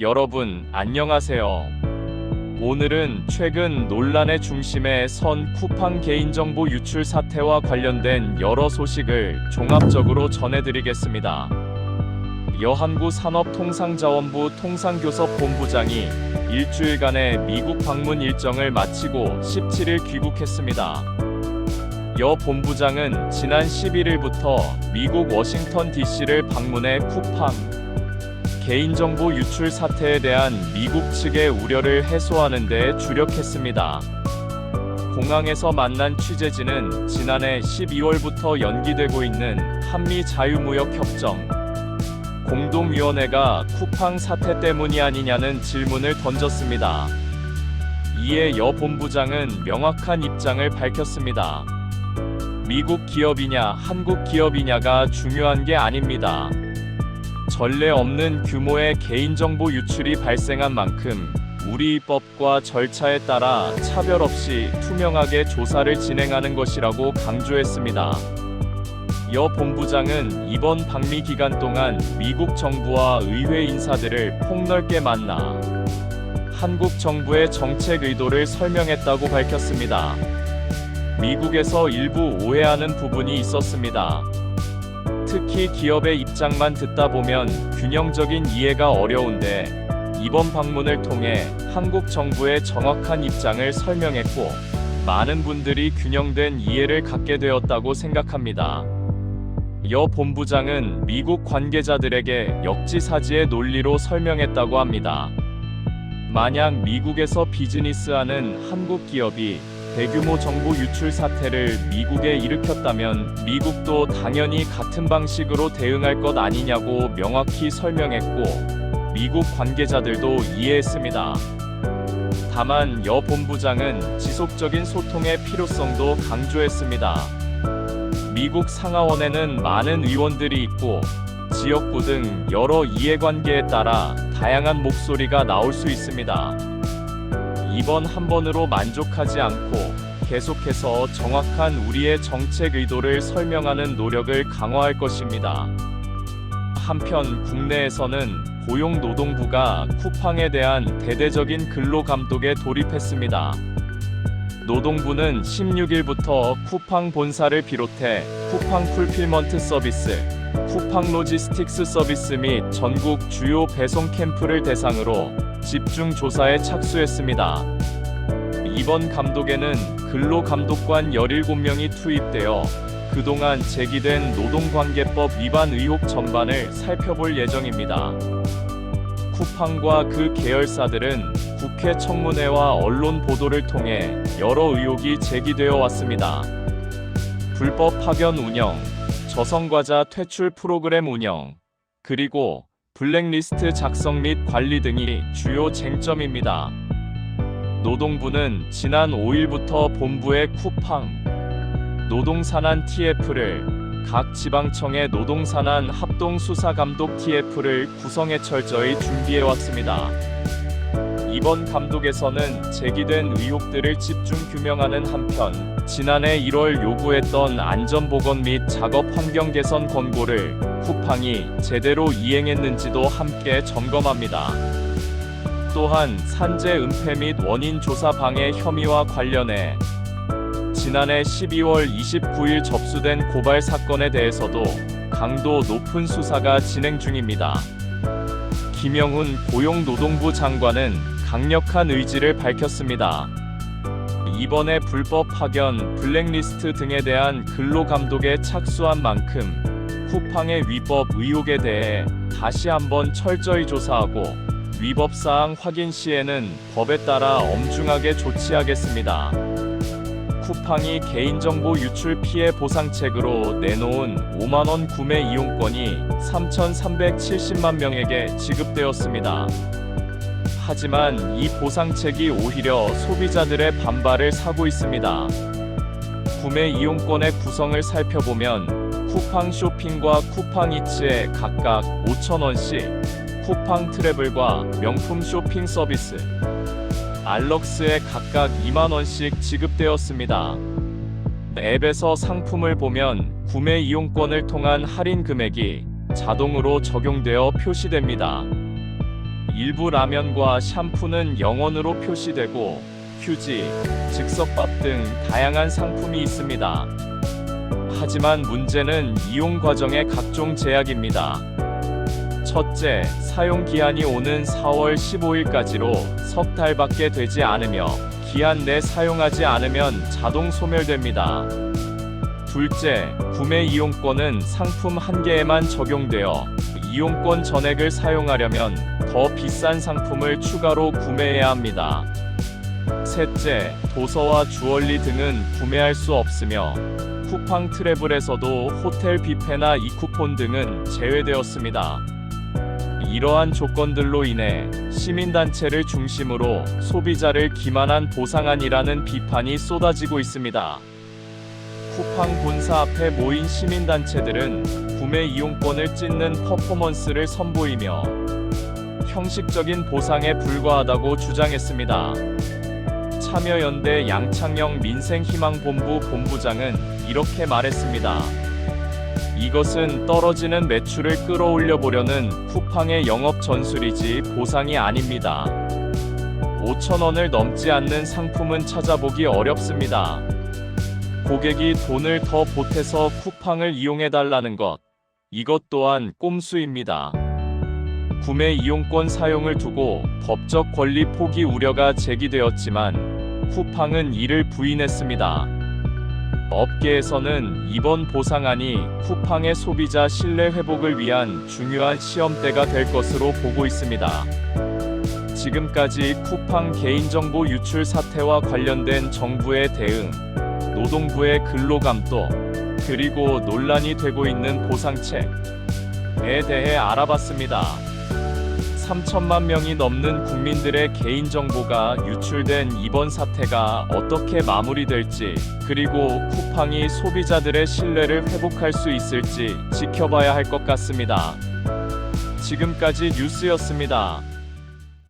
여러분, 안녕하세요. 오늘은 최근 논란의 중심에 선 쿠팡 개인정보 유출 사태와 관련된 여러 소식을 종합적으로 전해드리겠습니다. 여한구 산업통상자원부 통상교섭본부장이 일주일간의 미국 방문 일정을 마치고 17일 귀국했습니다. 여 본부장은 지난 11일부터 미국 워싱턴 DC를 방문해 쿠팡 개인정보 유출 사태에 대한 미국 측의 우려를 해소하는 데 주력했습니다. 공항에서 만난 취재진은 지난해 12월부터 연기되고 있는 한미 자유무역협정 공동위원회가 쿠팡 사태 때문이 아니냐는 질문을 던졌습니다. 이에 여 본부장은 명확한 입장을 밝혔습니다. 미국 기업이냐 한국 기업이냐가 중요한 게 아닙니다. 전례 없는 규모의 개인정보 유출이 발생한 만큼 우리 입법과 절차에 따라 차별 없이 투명하게 조사를 진행하는 것이라고 강조했습니다. 여 본부장은 이번 방미 기간 동안 미국 정부와 의회 인사들을 폭넓게 만나 한국 정부의 정책 의도를 설명했다고 밝혔습니다. 미국에서 일부 오해하는 부분이 있었습니다. 특히 기업의 입장만 듣다 보면 균형적인 이해가 어려운데 이번 방문을 통해 한국 정부의 정확한 입장을 설명했고 많은 분들이 균형된 이해를 갖게 되었다고 생각합니다. 여 본부장은 미국 관계자들에게 역지사지의 논리로 설명했다고 합니다. 만약 미국에서 비즈니스하는 한국 기업이 대규모 정보 유출 사태를 미국에 일으켰다면 미국도 당연히 같은 방식으로 대응할 것 아니냐고 명확히 설명했고 미국 관계자들도 이해했습니다. 다만 여 본부장은 지속적인 소통의 필요성도 강조했습니다. 미국 상하원에는 많은 의원들이 있고 지역구 등 여러 이해관계에 따라 다양한 목소리가 나올 수 있습니다. 이번 한 번으로 만족하지 않고 계속해서 정확한 우리의 정책 의도를 설명하는 노력을 강화할 것입니다. 한편 국내에서는 고용노동부가 쿠팡에 대한 대대적인 근로감독에 돌입했습니다. 노동부는 16일부터 쿠팡 본사를 비롯해 쿠팡 풀필먼트 서비스, 쿠팡 로지스틱스 서비스 및 전국 주요 배송 캠프를 대상으로 집중 조사에 착수했습니다. 이번 감독에는 근로감독관 17명이 투입되어 그동안 제기된 노동관계법 위반 의혹 전반을 살펴볼 예정입니다. 쿠팡과 그 계열사들은 국회 청문회와 언론 보도를 통해 여러 의혹이 제기되어 왔습니다. 불법 파견 운영, 저성과자 퇴출 프로그램 운영, 그리고 블랙리스트 작성 및 관리 등이 주요 쟁점입니다. 노동부는 지난 5일부터 본부의 쿠팡 노동산안 TF를 각 지방청의 노동산안 합동수사감독 TF를 구성해 철저히 준비해왔습니다. 이번 감독에서는 제기된 의혹들을 집중 규명하는 한편 지난해 1월 요구했던 안전보건 및 작업 환경 개선 권고를 쿠팡이 제대로 이행했는지도 함께 점검합니다. 또한 산재 은폐 및 원인 조사 방해 혐의와 관련해 지난해 12월 29일 접수된 고발 사건에 대해서도 강도 높은 수사가 진행 중입니다. 김영훈 고용노동부 장관은 강력한 의지를 밝혔습니다. 이번에 불법 파견, 블랙리스트 등에 대한 근로감독에 착수한 만큼 쿠팡의 위법 의혹에 대해 다시 한번 철저히 조사하고 위법사항 확인 시에는 법에 따라 엄중하게 조치하겠습니다. 쿠팡이 개인정보 유출 피해 보상책으로 내놓은 5만원 구매 이용권이 3,370만 명에게 지급되었습니다. 하지만 이 보상책이 오히려 소비자들의 반발을 사고 있습니다. 구매 이용권의 구성을 살펴보면 쿠팡 쇼핑과 쿠팡 이츠에 각각 5,000원씩, 쿠팡 트래블과 명품 쇼핑 서비스, 알럭스에 각각 2만원씩 지급되었습니다. 앱에서 상품을 보면 구매 이용권을 통한 할인 금액이 자동으로 적용되어 표시됩니다. 일부 라면과 샴푸는 영원으로 표시되고 휴지, 즉석밥 등 다양한 상품이 있습니다. 하지만 문제는 이용 과정의 각종 제약입니다. 첫째, 사용 기한이 오는 4월 15일까지로 석 달밖에 되지 않으며 기한 내 사용하지 않으면 자동 소멸됩니다. 둘째, 구매 이용권은 상품 한 개에만 적용되어 이용권 전액을 사용하려면 더 비싼 상품을 추가로 구매해야 합니다. 셋째, 도서와 주얼리 등은 구매할 수 없으며 쿠팡 트래블에서도 호텔 뷔페나 이쿠폰 등은 제외되었습니다. 이러한 조건들로 인해 시민단체를 중심으로 소비자를 기만한 보상안이라는 비판이 쏟아지고 있습니다. 쿠팡 본사 앞에 모인 시민단체들은 구매 이용권을 찢는 퍼포먼스를 선보이며 형식적인 보상에 불과하다고 주장했습니다. 참여연대 양창영 민생희망본부 본부장은 이렇게 말했습니다. 이것은 떨어지는 매출을 끌어올려 보려는 쿠팡의 영업 전술이지 보상이 아닙니다. 5,000원을 넘지 않는 상품은 찾아보기 어렵습니다. 고객이 돈을 더 보태서 쿠팡을 이용해달라는 것, 이것 또한 꼼수입니다. 구매 이용권 사용을 두고 법적 권리 포기 우려가 제기되었지만 쿠팡은 이를 부인했습니다. 업계에서는 이번 보상안이 쿠팡의 소비자 신뢰 회복을 위한 중요한 시험대가 될 것으로 보고 있습니다. 지금까지 쿠팡 개인정보 유출 사태와 관련된 정부의 대응, 노동부의 근로감독, 그리고 논란이 되고 있는 보상책에 대해 알아봤습니다. 3천만 명이 넘는 국민들의 개인정보가 유출된 이번 사태가 어떻게 마무리될지, 그리고 쿠팡이 소비자들의 신뢰를 회복할 수 있을지 지켜봐야 할 것 같습니다. 지금까지 뉴스였습니다.